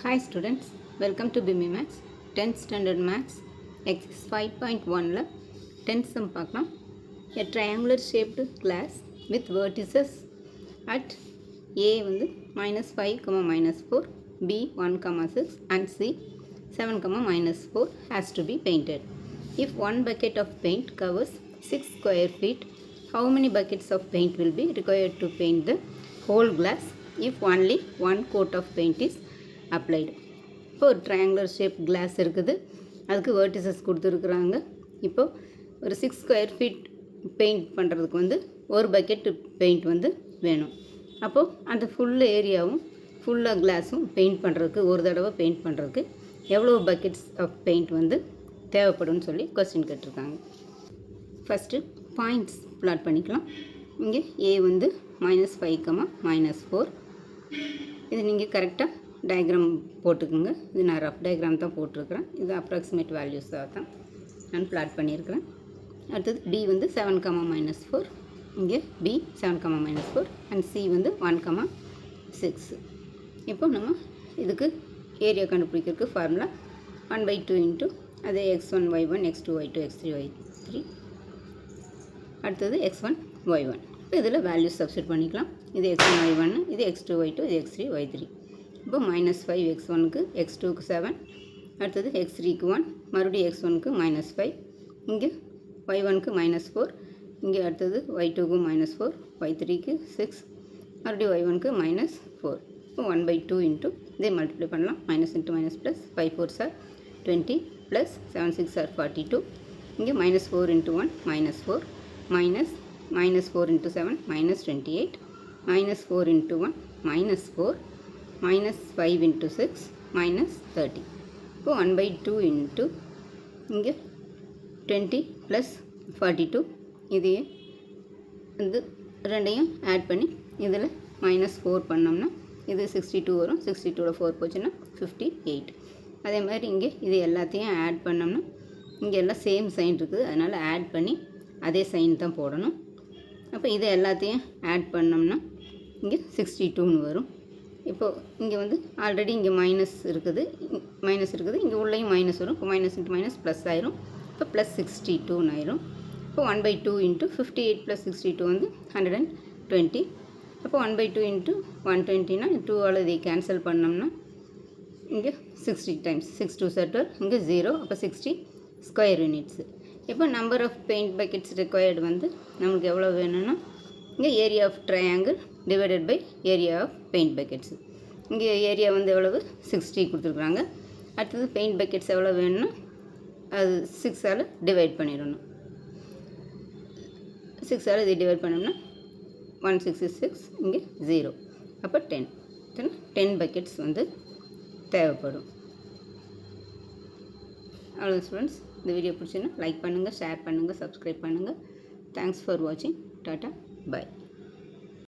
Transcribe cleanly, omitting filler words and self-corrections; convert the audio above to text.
Hi students, welcome to BIMI Maths 10th Standard Maths Exercise 5.1 10th sum பார்க்கலாம். A triangular shaped glass with vertices at A வந்து -5, -4, B 1, 6 and C 7, -4 has to be painted. If one bucket of paint covers 6 square feet, how many buckets of paint will be required to paint the whole glass if only one coat of paint is applied? இப்போ ஒரு triangular shape class இருக்குது, அதுக்கு vertices கொடுத்துருக்குறாங்க. இப்போது ஒரு 6 square feet paint பண்ணுறதுக்கு வந்து ஒரு பக்கெட்டு பெயிண்ட் வந்து வேணும். அப்போது அந்த ஃபுல் ஏரியாவும் ஃபுல்லாக கிளாஸும் பெயிண்ட் பண்ணுறதுக்கு ஒரு தடவை பெயிண்ட் பண்ணுறதுக்கு எவ்வளோ பக்கெட்ஸ் ஆஃப் பெயிண்ட் வந்து தேவைப்படும்னு சொல்லி கொஸ்டின் கேட்டிருக்காங்க. ஃபஸ்ட்டு பாயிண்ட்ஸ் பிளாட் பண்ணிக்கலாம். இங்கே ஏ வந்து -5, -4. இது நீங்கள் கரெக்டாக டயக்ராம் போட்டுக்குங்க. இது நான் ரஃப் டயக்ராம் தான் போட்டிருக்கிறேன். இது அப்ராக்சிமேட் வேல்யூஸாக தான் நான் பிளாட் பண்ணியிருக்கிறேன். அடுத்தது டி வந்து 7, -4. இங்கே பி 7, -4 அண்ட் சி வந்து 1, 6. இப்போ நம்ம இதுக்கு ஏரியா கண்டுபிடிக்கிறதுக்கு ஃபார்முலா 1/2 இன்ட்டு அதே x1 y1 x2 y2 x3 y3 அடுத்தது x1 y1. இப்போ இதில் வேல்யூஸ் சப்ஸ்டிட் பண்ணிக்கலாம். இது x1 y1, இது x2 y2, இது x3 y3. இப்போ -5 x1க்கு, x2க்கு 7, அடுத்தது x3க்கு 1, மறுபடியும் x1க்கு -5, இங்கே y1க்கு -4, இங்கே அடுத்தது y2க்கு -4, y3க்கு 6, மறுபடியும் y1க்கு -4. இப்போ 1/2 இன்ட்டு இதே மல்டிப்ளை பண்ணலாம். Minus into minus plus 5 4s are 20 plus 7 6 are 42. இங்கே -4 into 1 -4 minus -4 into 7 -28 -4 into 1 -4 -5 into 6 -30. இப்போ 1/2 இன்ட்டு இங்கே 20 ப்ளஸ் 42. இதையே வந்து ரெண்டையும் ஆட் பண்ணி இதில் -4 பண்ணோம்னா இது 62 வரும். 62ல் 4 போச்சுன்னா 58. அதே மாதிரி இங்கே இது எல்லாத்தையும் ஆட் பண்ணோம்னா இங்கே எல்லாம் சேம் சைன் இருக்குது, அதனால் ஆட் பண்ணி அதே சைன் தான் போடணும். அப்போ இதை எல்லாத்தையும் ஆட் பண்ணோம்னா இங்கே 62ன்னு வரும். இப்போது இங்கே வந்து ஆல்ரெடி இங்கே மைனஸ் இருக்குது, இங்கே உள்ளேயும் மைனஸ் வரும். இப்போ மைனஸ் இன்ட்டு மைனஸ் ப்ளஸ் ஆயிரும். இப்போ ப்ளஸ் 62ன்னு ஆயிரும். இப்போ 1/2 இன்ட்டு 58 ப்ளஸ் 62 வந்து 120. அப்போ 1/2 இன்ட்டு 120னா 2ஆல் இதை கேன்சல் பண்ணோம்னா இங்கே 60 டைம்ஸ் 6 2s are 12, இங்கே 0. அப்போ 60 ஸ்கொயர் யூனிட்ஸு. இப்போ number of paint buckets required வந்து நமக்கு எவ்வளோ வேணும்னா இங்கே area of triangle divided by area of paint buckets. இங்கே ஏரியா வந்து எவ்வளவு 60 கொடுத்துருக்குறாங்க. அடுத்தது பெயிண்ட் பக்கெட்ஸ் எவ்வளோ வேணும்னா அது 6ஆல் டிவைட் பண்ணிடணும். 6ஆல் இதை டிவைட் பண்ணோம்னா 1 6 is 6, இங்கே 0. அப்போ 10 பக்கெட்ஸ் வந்து தேவைப்படும். அவ்வளோ ஸ்டூடெண்ட்ஸ், இந்த வீடியோ பிடிச்சுன்னா லைக் பண்ணுங்கள், ஷேர் பண்ணுங்கள், சப்ஸ்கிரைப் பண்ணுங்கள். தேங்க்ஸ் ஃபார் வாட்சிங். டாட்டா, பாய்.